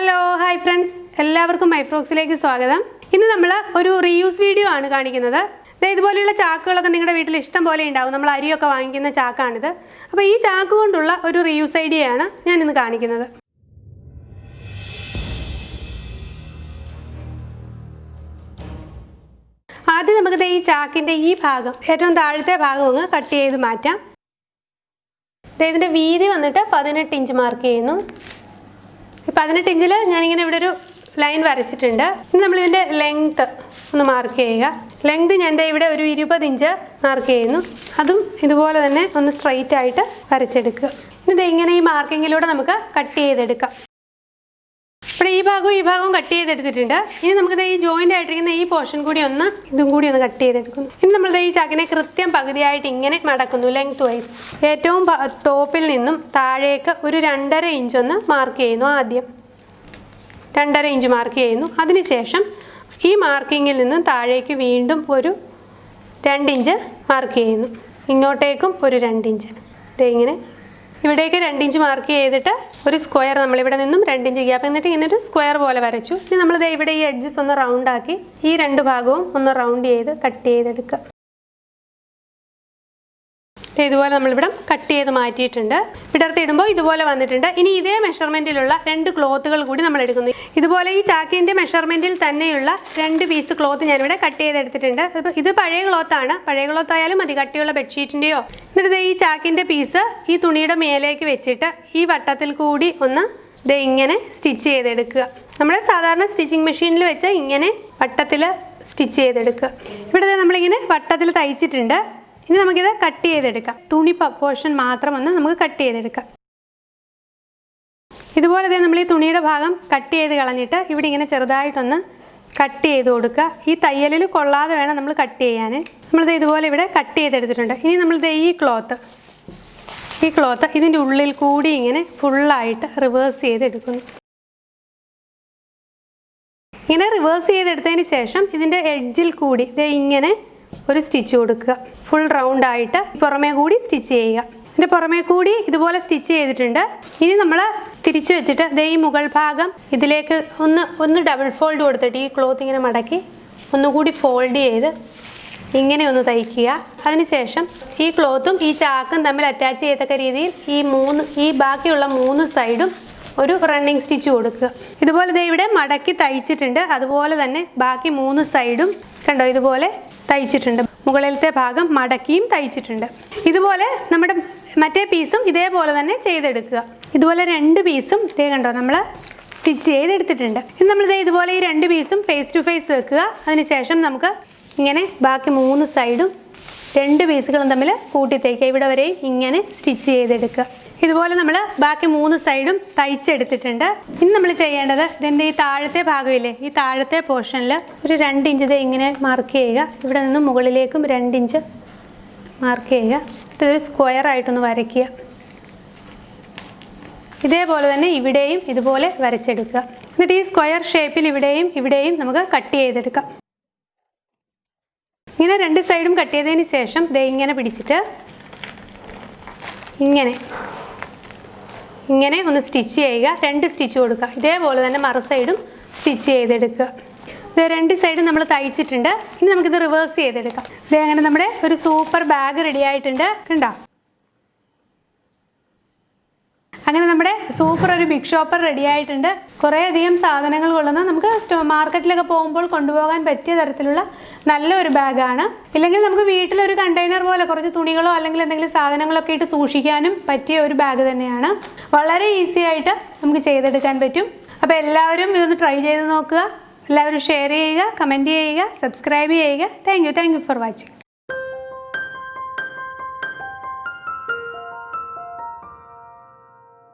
Hello hi friends, എല്ലാവർക്കും മൈഫ്രോക്സിലേക്ക് സ്വാഗതം. ഇന്ന് നമ്മൾ ഒരു റീയൂസ് വീഡിയോ ആണ് കാണിക്കുന്നത്. ഇതുപോലെയുള്ള ചാക്കുകളൊക്കെ നിങ്ങളുടെ വീട്ടിൽ ഇഷ്ടം പോലെ ഉണ്ടാവും. നമ്മൾ അരിയൊക്കെ വാങ്ങിക്കുന്ന ചാക്കാണിത്. അപ്പോൾ ഈ ചാക്ക് കൊണ്ടുള്ള ഒരു റീയൂസ് ഐഡിയയാണ് ഞാൻ ഇന്ന് കാണിക്കുന്നത്. ആദ്യം നമുക്ക് ഈ ചാക്കിൻ്റെ ഈ ഭാഗം, ഏറ്റവും താഴത്തെ ഭാഗം ഒന്ന് കട്ട് ചെയ്ത് മാറ്റാം. ഇതിൻ്റെ വീതി വന്നിട്ട് 18 ഇഞ്ച് മാർക്ക് ചെയ്യുന്നു. 18 ഇഞ്ചിൽ ഞാനിങ്ങനെ ഇവിടെ ഒരു ലൈൻ വരച്ചിട്ടുണ്ട്. ഇനി നമ്മളിതിൻ്റെ ലെങ്ത്ത് ഒന്ന് മാർക്ക് ചെയ്യുക. ലെങ്ത് ഞാൻ ഇവിടെ ഒരു 20 ഇഞ്ച് മാർക്ക് ചെയ്യുന്നു. അതും ഇതുപോലെ തന്നെ ഒന്ന് സ്ട്രൈറ്റ് ആയിട്ട് വരച്ചെടുക്കുക. ഇത് ഇങ്ങനെ ഈ മാർക്കിങ്ങിലൂടെ നമുക്ക് കട്ട് ചെയ്തെടുക്കാം. ഇവിടെ ഈ ഭാഗവും കട്ട് ചെയ്തെടുത്തിട്ടുണ്ട്. ഇനി നമുക്ക് ഈ ജോയിൻ്റ് ആയിട്ടിരിക്കുന്ന ഈ പോർഷൻ കൂടി ഇതും കൂടി ഒന്ന് കട്ട് ചെയ്തെടുക്കുന്നു. ഇനി നമ്മൾ ഈ ചാക്കിനെ കൃത്യം പകുതിയായിട്ട് ഇങ്ങനെ മടക്കുന്നു, ലെങ്ത് വൈസ്. ഏറ്റവും ടോപ്പിൽ നിന്നും താഴേക്ക് ഒരു 2.5 ഇഞ്ച് ഒന്ന് മാർക്ക് ചെയ്യുന്നു. ആദ്യം 2.5 ഇഞ്ച് മാർക്ക് ചെയ്യുന്നു. അതിനുശേഷം ഈ മാർക്കിങ്ങിൽ നിന്നും താഴേക്ക് വീണ്ടും ഒരു 2 ഇഞ്ച് മാർക്ക് ചെയ്യുന്നു. ഇങ്ങോട്ടേക്കും ഒരു 2 ഇഞ്ച്. ഇങ്ങനെ ഇവിടേക്ക് 2 ഇഞ്ച് മാർക്ക് ചെയ്തിട്ട് ഒരു സ്ക്വയർ നമ്മളിവിടെ നിന്നും 2 ഇഞ്ച് ഗ്യാപ്പ്, എന്നിട്ട് ഇങ്ങനെ ഒരു സ്ക്വയർ പോലെ വരച്ചു. ഇനി നമ്മളിത് ഇവിടെ ഈ എഡ്ജസ് ഒന്ന് റൗണ്ട് ആക്കി ഈ 2 ഭാഗവും ഒന്ന് റൗണ്ട് ചെയ്ത് കട്ട് ചെയ്തെടുക്കുക. ഇതുപോലെ നമ്മളിവിടെ കട്ട് ചെയ്ത് മാറ്റിയിട്ടുണ്ട്. വിടർത്തിയിടുമ്പോൾ ഇതുപോലെ വന്നിട്ടുണ്ട്. ഇനി ഇതേ മെഷർമെൻറ്റിലുള്ള 2 ക്ലോത്തുകൾ കൂടി നമ്മൾ എടുക്കുന്നു. ഇതുപോലെ ഈ ചാക്കിൻ്റെ മെഷർമെൻറ്റിൽ തന്നെയുള്ള 2 പീസ് ക്ലോത്ത് ഞാനിവിടെ കട്ട് ചെയ്തെടുത്തിട്ടുണ്ട്. ഇത് പഴയ ക്ലോത്താണ്. പഴയ ക്ലോത്ത് ആയാലും മതി, കട്ടിയുള്ള ബെഡ്ഷീറ്റിൻ്റെയോ. എന്നിട്ട് ഈ ചാക്കിൻ്റെ പീസ് ഈ തുണിയുടെ മേലേക്ക് വെച്ചിട്ട് ഈ വട്ടത്തിൽ കൂടി ഒന്ന് ഇങ്ങനെ സ്റ്റിച്ച് ചെയ്തെടുക്കുക. നമ്മുടെ സാധാരണ സ്റ്റിച്ചിങ് മെഷീനിൽ വെച്ച് ഇങ്ങനെ വട്ടത്തിൽ സ്റ്റിച്ച് ചെയ്തെടുക്കുക. ഇവിടെ നമ്മളിങ്ങനെ വട്ടത്തിൽ തയ്ച്ചിട്ടുണ്ട്. ഇനി നമുക്കിത് കട്ട് ചെയ്തെടുക്കാം. തുണി പോർഷൻ മാത്രം ഒന്ന് നമുക്ക് കട്ട് ചെയ്തെടുക്കാം. ഇതുപോലെ തന്നെ നമ്മൾ ഈ തുണിയുടെ ഭാഗം കട്ട് ചെയ്ത് കളഞ്ഞിട്ട് ഇവിടെ ഇങ്ങനെ ചെറുതായിട്ടൊന്ന് കട്ട് ചെയ്ത് കൊടുക്കുക. ഈ തയ്യലിൽ കൊള്ളാതെ വേണം നമ്മൾ കട്ട് ചെയ്യാൻ. നമ്മളിത് ഇതുപോലെ ഇവിടെ കട്ട് ചെയ്തെടുത്തിട്ടുണ്ട്. ഇനി നമ്മളിത് ഈ ക്ലോത്ത് ഇതിൻ്റെ ഉള്ളിൽ കൂടി ഇങ്ങനെ ഫുള്ളായിട്ട് റിവേഴ്സ് ചെയ്തെടുക്കുന്നു. ഇങ്ങനെ റിവേഴ്സ് ചെയ്തെടുത്തതിന് ശേഷം ഇതിൻ്റെ എഡ്ജിൽ കൂടി ഇങ്ങനെ ഒരു സ്റ്റിച്ച് കൊടുക്കുക. ഫുൾ റൗണ്ട് ആയിട്ട് പുറമേ കൂടി സ്റ്റിച്ച് ചെയ്യുക. ഇതിൻ്റെ പുറമേ കൂടി ഇതുപോലെ സ്റ്റിച്ച് ചെയ്തിട്ടുണ്ട്. ഇനി നമ്മൾ തിരിച്ചു വെച്ചിട്ട് ഈ മുകൾ ഭാഗം ഇതിലേക്ക് ഒന്ന് ഡബിൾ ഫോൾഡ് കൊടുത്തിട്ട് ഈ ക്ലോത്ത് ഇങ്ങനെ മടക്കി ഒന്നുകൂടി ഫോൾഡ് ചെയ്ത് ഇങ്ങനെ ഒന്ന് തയ്ക്കുക. അതിനുശേഷം ഈ ക്ലോത്തും ഈ ചാക്കും തമ്മിൽ അറ്റാച്ച് ചെയ്യത്തക്ക രീതിയിൽ ഈ ബാക്കിയുള്ള 3 സൈഡും ഒരു റണ്ണിങ് സ്റ്റിച്ച് കൊടുക്കുക. ഇതുപോലെ ഇവിടെ മടക്കി തയ്ച്ചിട്ടുണ്ട്. അതുപോലെ തന്നെ ബാക്കി 3 സൈഡും കണ്ടോ ഇതുപോലെ തയ്ച്ചിട്ടുണ്ട്. മുകളിലത്തെ ഭാഗം മടക്കിയും തയ്ച്ചിട്ടുണ്ട്. ഇതുപോലെ നമ്മുടെ മറ്റേ പീസും ഇതേപോലെ തന്നെ ചെയ്തെടുക്കുക. ഇതുപോലെ 2 പീസും കണ്ടോ നമ്മൾ സ്റ്റിച്ച് ചെയ്തെടുത്തിട്ടുണ്ട്. ഇനി നമ്മൾ ഇതുപോലെ ഈ 2 പീസും ഫേസ് ടു ഫേസ് വെക്കുക. അതിനുശേഷം നമുക്ക് ഇങ്ങനെ ബാക്കി 3 സൈഡും 2 പീസുകളും തമ്മിൽ കൂട്ടി തയ്ക്കുക. ഇവിടെ വരെയും ഇങ്ങനെ സ്റ്റിച്ച് ചെയ്തെടുക്കുക. ഇതുപോലെ നമ്മൾ ബാക്കി 3 സൈഡും തയ്ച്ചെടുത്തിട്ടുണ്ട്. ഇനി നമ്മൾ ചെയ്യേണ്ടത് ഇതിൻ്റെ ഈ താഴത്തെ ഭാഗമില്ലേ, ഈ താഴത്തെ പോർഷനിൽ ഒരു 2 ഇഞ്ച് ഇങ്ങനെ മാർക്ക് ചെയ്യുക. ഇവിടെ നിന്ന് മുകളിലേക്കും 2 ഇഞ്ച് മാർക്ക് ചെയ്യുക. ഇതൊരു സ്ക്വയർ ആയിട്ടൊന്ന് വരയ്ക്കുക. ഇതേപോലെ തന്നെ ഇവിടെയും ഇതുപോലെ വരച്ചെടുക്കുക. എന്നിട്ട് ഈ സ്ക്വയർ ഷേപ്പിൽ ഇവിടെയും നമുക്ക് കട്ട് ചെയ്തെടുക്കാം. ഇങ്ങനെ 2 സൈഡും കട്ട് ചെയ്തതിന് ശേഷം ഇങ്ങനെ പിടിച്ചിട്ട് ഇങ്ങനെ ഒന്ന് സ്റ്റിച്ച് ചെയ്യുക. 2 സ്റ്റിച്ച് കൊടുക്കുക. ഇതേപോലെ തന്നെ മറു സൈഡും സ്റ്റിച്ച് ചെയ്തെടുക്കുക. ഇത് 2 സൈഡും നമ്മൾ തയ്ച്ചിട്ടുണ്ട്. ഇനി നമുക്കിത് റിവേഴ്സ് ചെയ്തെടുക്കാം. അങ്ങനെ നമ്മുടെ ഒരു സൂപ്പർ ബാഗ് റെഡി ആയിട്ടുണ്ട്. കണ്ടോ? അങ്ങനെ നമ്മുടെ സൂപ്പർ ഒരു ബിഗ് ഷോപ്പർ റെഡി ആയിട്ടുണ്ട്. കുറേ അധികം സാധനങ്ങൾ കൊള്ളുന്ന, നമുക്ക് മാർക്കറ്റിലൊക്കെ പോകുമ്പോൾ കൊണ്ടുപോകാൻ പറ്റിയ തരത്തിലുള്ള നല്ലൊരു ബാഗാണ്. ഇല്ലെങ്കിൽ നമുക്ക് വീട്ടിലൊരു കണ്ടെയ്നർ പോലെ കുറച്ച് തുണികളോ അല്ലെങ്കിൽ എന്തെങ്കിലും സാധനങ്ങളൊക്കെ ഇട്ട് സൂക്ഷിക്കാനും പറ്റിയ ഒരു ബാഗ് തന്നെയാണ്. വളരെ ഈസി ആയിട്ട് നമുക്ക് ചെയ്തെടുക്കാൻ പറ്റും. അപ്പോൾ എല്ലാവരും ഇതൊന്ന് ട്രൈ ചെയ്ത് നോക്കുക. എല്ലാവരും ഷെയർ ചെയ്യുക, കമൻറ്റ് ചെയ്യുക, സബ്സ്ക്രൈബ് ചെയ്യുക. Thank you for watching.